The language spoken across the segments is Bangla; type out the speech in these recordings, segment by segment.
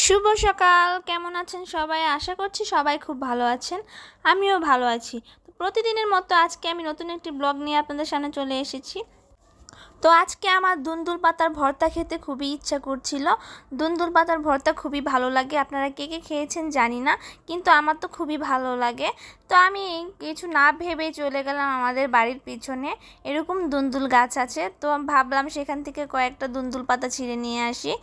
শুভ সকাল। কেমন আছেন সবাই? আশা করছি সবাই খুব ভালো আছেন। আমিও ভালো আছি। তো প্রতিদিনের মতো আজকে আমি নতুন একটি ব্লগ নিয়ে আপনাদের সামনে চলে এসেছি। তো আজকে আমার দুন্দুল পাতার ভর্তা খেতে খুবই ইচ্ছা করছিল। দুন্দুল পাতার ভর্তা খুবই ভালো লাগে। আপনারা কে কে খেয়েছেন জানি না, কিন্তু আমার তো খুবই ভালো লাগে। তো আমি কিছু না ভেবে চলে গেলাম আমাদের বাড়ির পিছনে। এরকম দুন্দুল গাছ আছে, তো ভাবলাম সেখান থেকে কয়েকটা দুন্দুল পাতা ছিঁড়ে নিয়ে আসি।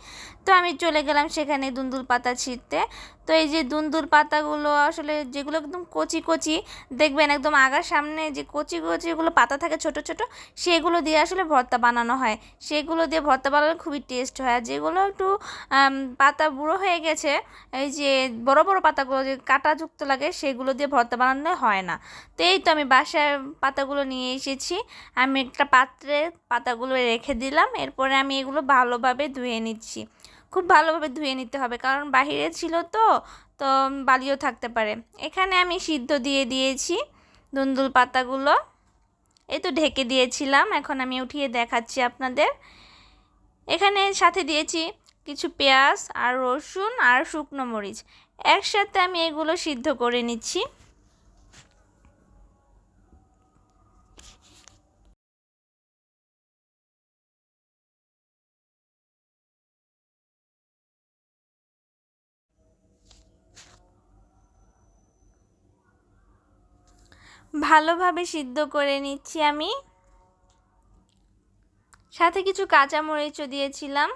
তো আমি চলে গেলাম সেখানে দুন্দুল পাতা ছিঁড়তে। তো এই যে দুন্দুল পাতাগুলো আসলে যেগুলো একদম কচি কচি, দেখবেন একদম আগার সামনে যে কচি কচিগুলো পাতা থাকে ছোট ছোট, সেগুলো দিয়ে আসলে ভর্তা বানানো হয়। সেগুলো দিয়ে ভর্তা বানালে খুবই টেস্ট হয়। আর যেগুলো একটু পাতা বুড়ো হয়ে গেছে, এই যে বড় বড় পাতাগুলো যে কাঁটাযুক্ত লাগে, সেগুলো দিয়ে ভর্তা বানানো হয় না। তো এই তো আমি বাসায় পাতাগুলো নিয়ে এসেছি। আমি একটা পাত্রে পাতাগুলো রেখে দিলাম। এরপরে আমি এগুলো ভালোভাবে ধুয়ে নিচ্ছি। খুব ভালোভাবে ধুয়ে নিতে হবে, কারণ বাহিরে ছিল তো তো বালিও থাকতে পারে। এখানে আমি সিদ্ধ দিয়ে দিয়েছি দুন্দুল পাতাগুলো। এই তো ঢেকে দিয়েছিলাম, এখন আমি উঠিয়ে দেখাচ্ছি আপনাদের। এখানে সাথে দিয়েছি কিছু পেঁয়াজ আর রসুন আর শুকনো মরিচ। একসাথে আমি এগুলো সিদ্ধ করে নিচ্ছি। ভালোভাবে সিদ্ধ করে নিচ্ছি আমি। সাথে কিছু কাঁচামরিচও দিয়েছিলাম।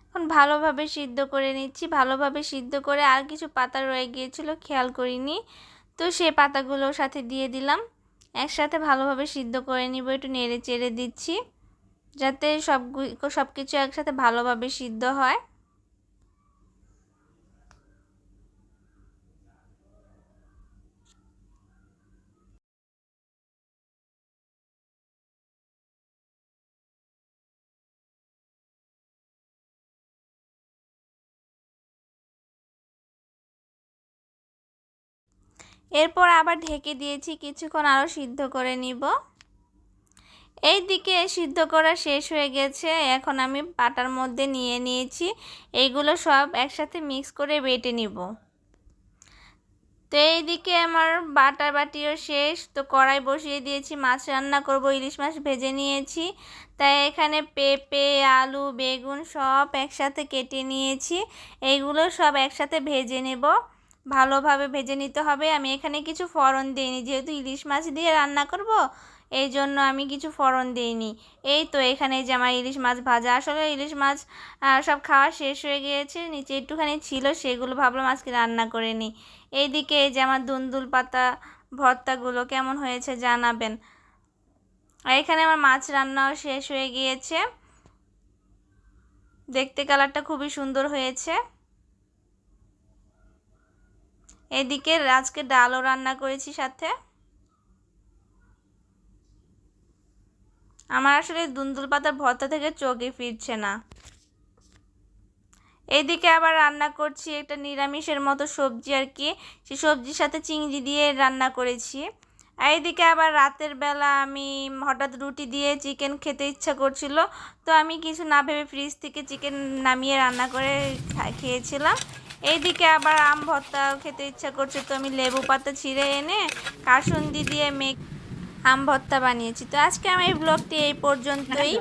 এখন ভালোভাবে সিদ্ধ করে নিচ্ছি। ভালোভাবে সিদ্ধ করে আর কিছু পাতা রয়ে গিয়েছিল, খেয়াল করিনি, তো সেই পাতাগুলো সাথে দিয়ে দিলাম। একসাথে ভালোভাবে সিদ্ধ করে নিব। একটু নেড়ে চেড়ে দিচ্ছি যাতে সব কিছু একসাথে ভালোভাবে সিদ্ধ হয়। এরপর আবার ঢেকে দিয়েছি, কিছুক্ষণ আরও সিদ্ধ করে নিব। এই দিকে সিদ্ধ করা শেষ হয়ে গেছে। এখন আমি পাটার মধ্যে নিয়ে নিয়েছি। এইগুলো সব একসাথে মিক্স করে বেটে নিব। তো এইদিকে আমার বাটার বাটিও শেষ। তো কড়াই বসিয়ে দিয়েছি, মাছ রান্না করব। ইলিশ মাছ ভেজে নিয়েছি, তাই এখানে পেঁপে, আলু, বেগুন সব একসাথে কেটে নিয়েছি। এইগুলো সব একসাথে ভেজে নেব। ভালোভাবে ভেজে নিতে হবে। আমি এখানে কিছু ফোড়ন দিইনি, যেহেতু ইলিশ মাছ দিয়ে রান্না করব, এই জন্য আমি কিছু ফোড়ন দিইনি। এই তো এখানে যে আমার ইলিশ মাছ ভাজা, আসলে ইলিশ মাছ সব খাওয়া শেষ হয়ে গিয়েছে, নিচে একটুখানি ছিল, সেগুলো ভাবলাম আজকে রান্না করে নিই। এইদিকে এই যে আমার দুন্দুল পাতা ভর্তাগুলো কেমন হয়েছে জানাবেন। আর এখানে আমার মাছ রান্নাও শেষ হয়ে গিয়েছে। দেখতে কালারটা খুবই সুন্দর হয়েছে। এদিকে আজকে ডালও রান্না করেছি সাথে। আমার আসলে দুন্দুল পাতার ভর্তা থেকে চোখে ফিরছে না। এইদিকে আবার রান্না করছি একটা নিরামিষের মতো সবজি আর কি। সেই সবজির সাথে চিংড়ি দিয়ে রান্না করেছি। আর এইদিকে আবার রাতের বেলা আমি হঠাৎ রুটি দিয়ে চিকেন খেতে ইচ্ছা করছিল, তো আমি কিছু না ভেবে ফ্রিজ থেকে চিকেন নামিয়ে রান্না করে খেয়েছিলাম। এইদিকে আবার আম ভর্তা খেতে ইচ্ছা করছে, তো আমি লেবু পাতা ছিঁড়ে এনে কাসুন্দি দিয়ে আম ভর্তা বানিয়েছি। তো আজকে আমার এই ব্লগটি এই পর্যন্তই।